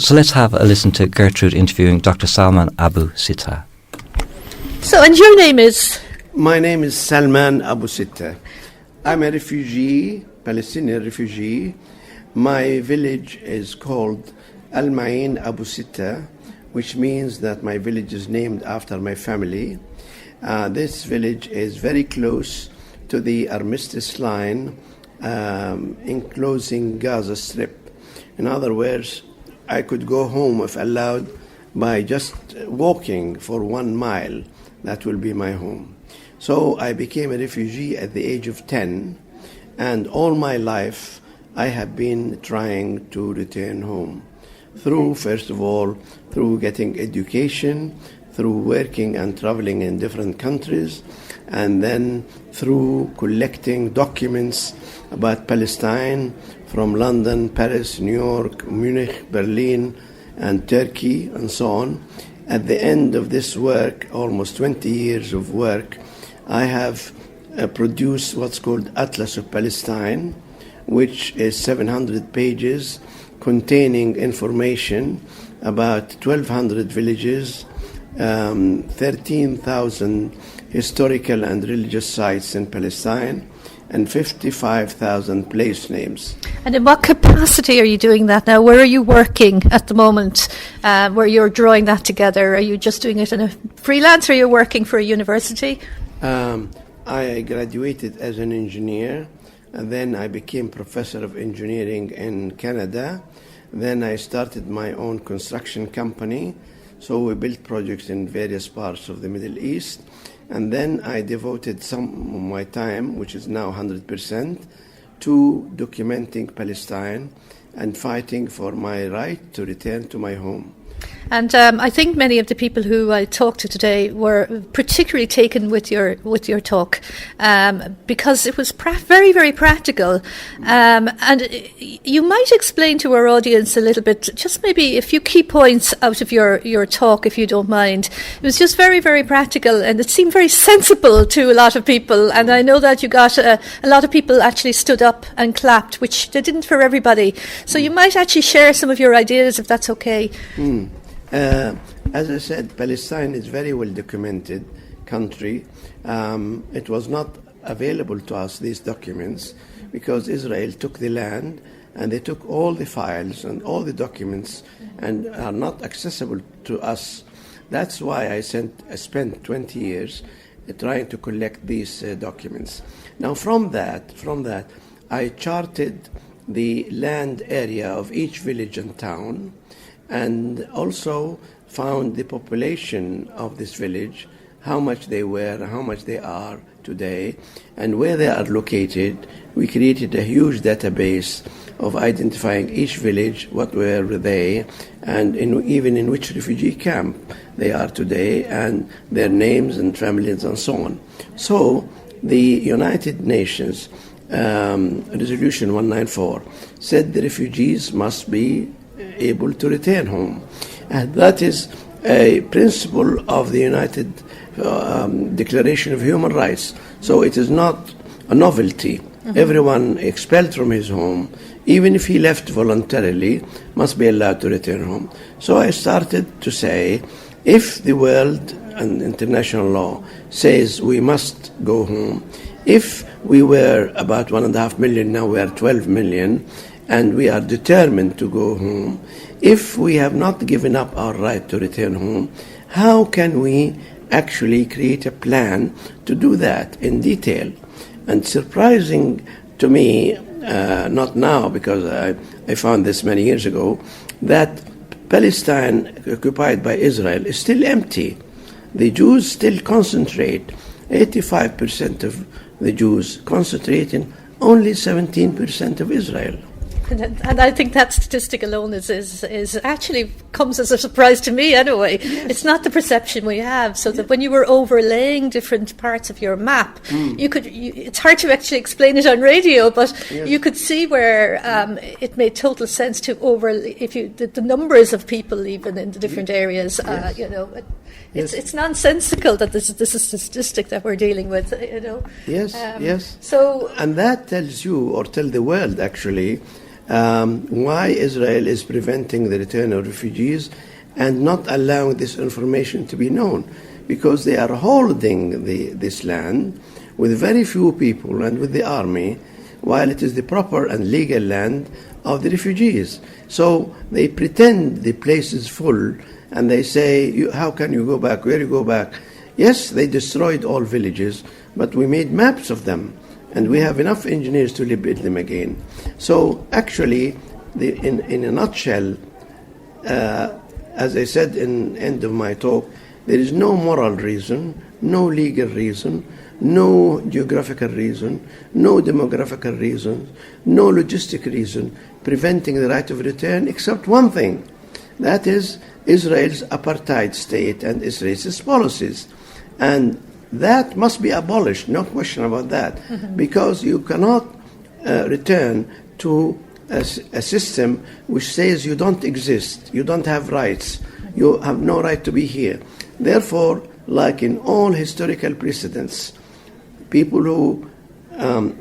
So let's have a listen to Gertrude interviewing Dr. Salman Abu Sitta. So, and your name is? My name is Salman Abu Sitta. I'm a refugee, Palestinian refugee. My village is called Al-Ma'in Abu Sitta, which means that my village is named after my family. This village is very close to the armistice line enclosing Gaza Strip. In other words, I could go home if allowed by just walking for 1 mile. That will be my home. So I became a refugee at the age of 10, and all my life I have been trying to return home. First of all, through getting education, through working and traveling in different countries, and then through collecting documents about Palestine from London, Paris, New York, Munich, Berlin, and Turkey, and so on. At the end of this work, almost 20 years of work, I have produced what's called Atlas of Palestine, which is 700 pages containing information about 1,200 villages, 13,000 historical and religious sites in Palestine, and 55,000 place names. And in what capacity are you doing that now? Where are you working at the moment where you're drawing that together? Are you just doing it in a freelance, or are you working for a university? I graduated as an engineer, and then I became professor of engineering in Canada. Then I started my own construction company. So we built projects in various parts of the Middle East. And then I devoted some of my time, which is now 100%, to documenting Palestine and fighting for my right to return to my home. And I think many of the people who I talked to today were particularly taken with your talk because it was very, very practical. And you might explain to our audience a little bit, just maybe a few key points out of your talk, if you don't mind. It was just very, very practical, and it seemed very sensible to a lot of people. And I know that you got a lot of people actually stood up and clapped, which they didn't for everybody. So you might actually share some of your ideas, if that's okay. As I said, Palestine is very well documented country. It was not available to us, these documents, because Israel took the land and they took all the files and all the documents and are not accessible to us. That's why I spent 20 years trying to collect these documents. Now from that, I charted the land area of each village and town, and also found the population of this village, how much they were, how much they are today, and where they are located. We created a huge database of identifying each village, what were they, and even in which refugee camp they are today, and their names and families and so on. So the United Nations Resolution 194 said the refugees must be able to return home. And that is a principle of the United Declaration of Human Rights. So it is not a novelty. Mm-hmm. Everyone expelled from his home, even if he left voluntarily, must be allowed to return home. So I started to say, if the world and international law says we must go home, if we were about 1.5 million, now we are 12 million, and we are determined to go home, if we have not given up our right to return home, how can we actually create a plan to do that in detail? And surprising to me, not now because I found this many years ago, that Palestine occupied by Israel is still empty. The Jews still concentrate. 85% of the Jews concentrate in only 17% of Israel. And I think that statistic alone is actually comes as a surprise to me anyway. Yes. It's not the perception we have. So that when you were overlaying different parts of your map, it's hard to actually explain it on radio, but yes, you could see where it made total sense to the numbers of people even in the different areas. Yes. It's nonsensical that this is a statistic that we're dealing with. Yes, yes. So, and that tells you, or tell the world actually, why Israel is preventing the return of refugees and not allowing this information to be known, because they are holding this land with very few people and with the army, while it is the proper and legal land of the refugees. So they pretend the place is full, and they say, how can you go back? Where you go back? Yes, they destroyed all villages, but we made maps of them, and we have enough engineers to rebuild them again. So actually, in a nutshell, as I said in the end of my talk, there is no moral reason, no legal reason, no geographical reason, no demographical reason, no logistic reason preventing the right of return, except one thing. That is Israel's apartheid state and its racist policies. And that must be abolished, no question about that, because you cannot return to a system which says you don't exist, you don't have rights, you have no right to be here. Therefore, like in all historical precedents, people who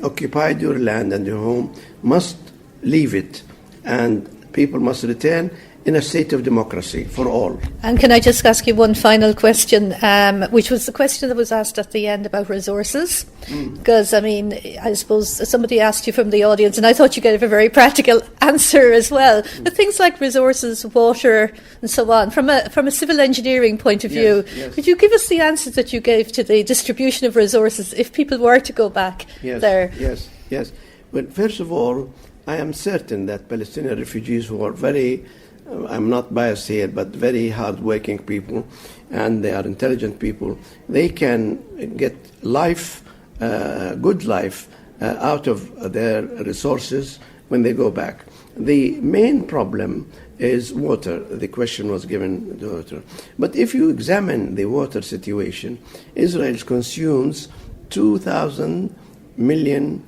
occupied your land and your home must leave it, and people must return in a state of democracy for all. And can I just ask you one final question, which was the question that was asked at the end about resources? Because, I mean, I suppose somebody asked you from the audience, and I thought you gave a very practical answer as well. But things like resources, water, and so on, from a civil engineering point of view, yes. Could you give us the answers that you gave to the distribution of resources if people were to go back there? Yes. Well, first of all, I am certain that Palestinian refugees who are very, I'm not biased here, but very hard-working people, and they are intelligent people, they can get life, good life, out of their resources when they go back. The main problem is water. The question was given to water. But if you examine the water situation, Israel consumes 2,000 million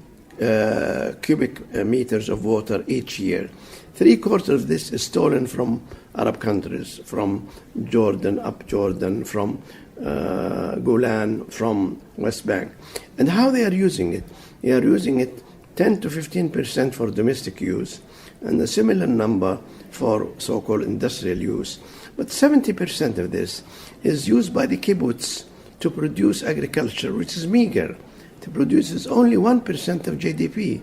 cubic meters of water each year. 3/4 of this is stolen from Arab countries, from Jordan, up Jordan, from Golan, from West Bank. And how they are using it? They are using it 10 to 15% for domestic use, and a similar number for so-called industrial use. But 70% of this is used by the kibbutz to produce agriculture, which is meager. It produces only 1% of GDP.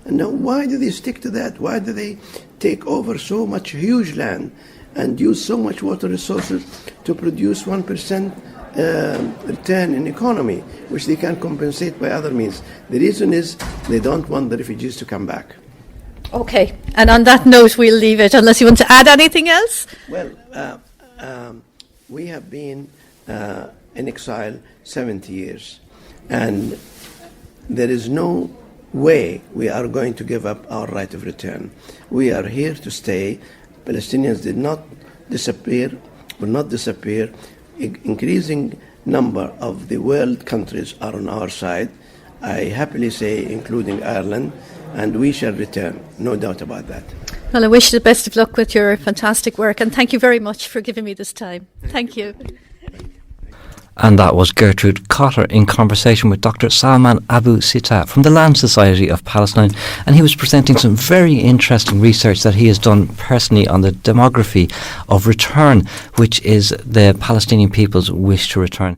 And now, why do they stick to that? Why do they take over so much huge land and use so much water resources to produce 1% return in economy, which they can compensate by other means? The reason is they don't want the refugees to come back. Okay, and on that note, we'll leave it, unless you want to add anything else? Well, we have been in exile 70 years, and there is no way we are going to give up our right of return. We are here to stay. Palestinians did not disappear, will not disappear. Increasing number of the world countries are on our side. I happily say, including Ireland, and we shall return, no doubt about that. Well, I wish you the best of luck with your fantastic work, and thank you very much for giving me this time. Thank you. And that was Gertrude Cotter in conversation with Dr. Salman Abu Sita from the Land Society of Palestine, and he was presenting some very interesting research that he has done personally on the demography of return, which is the Palestinian people's wish to return.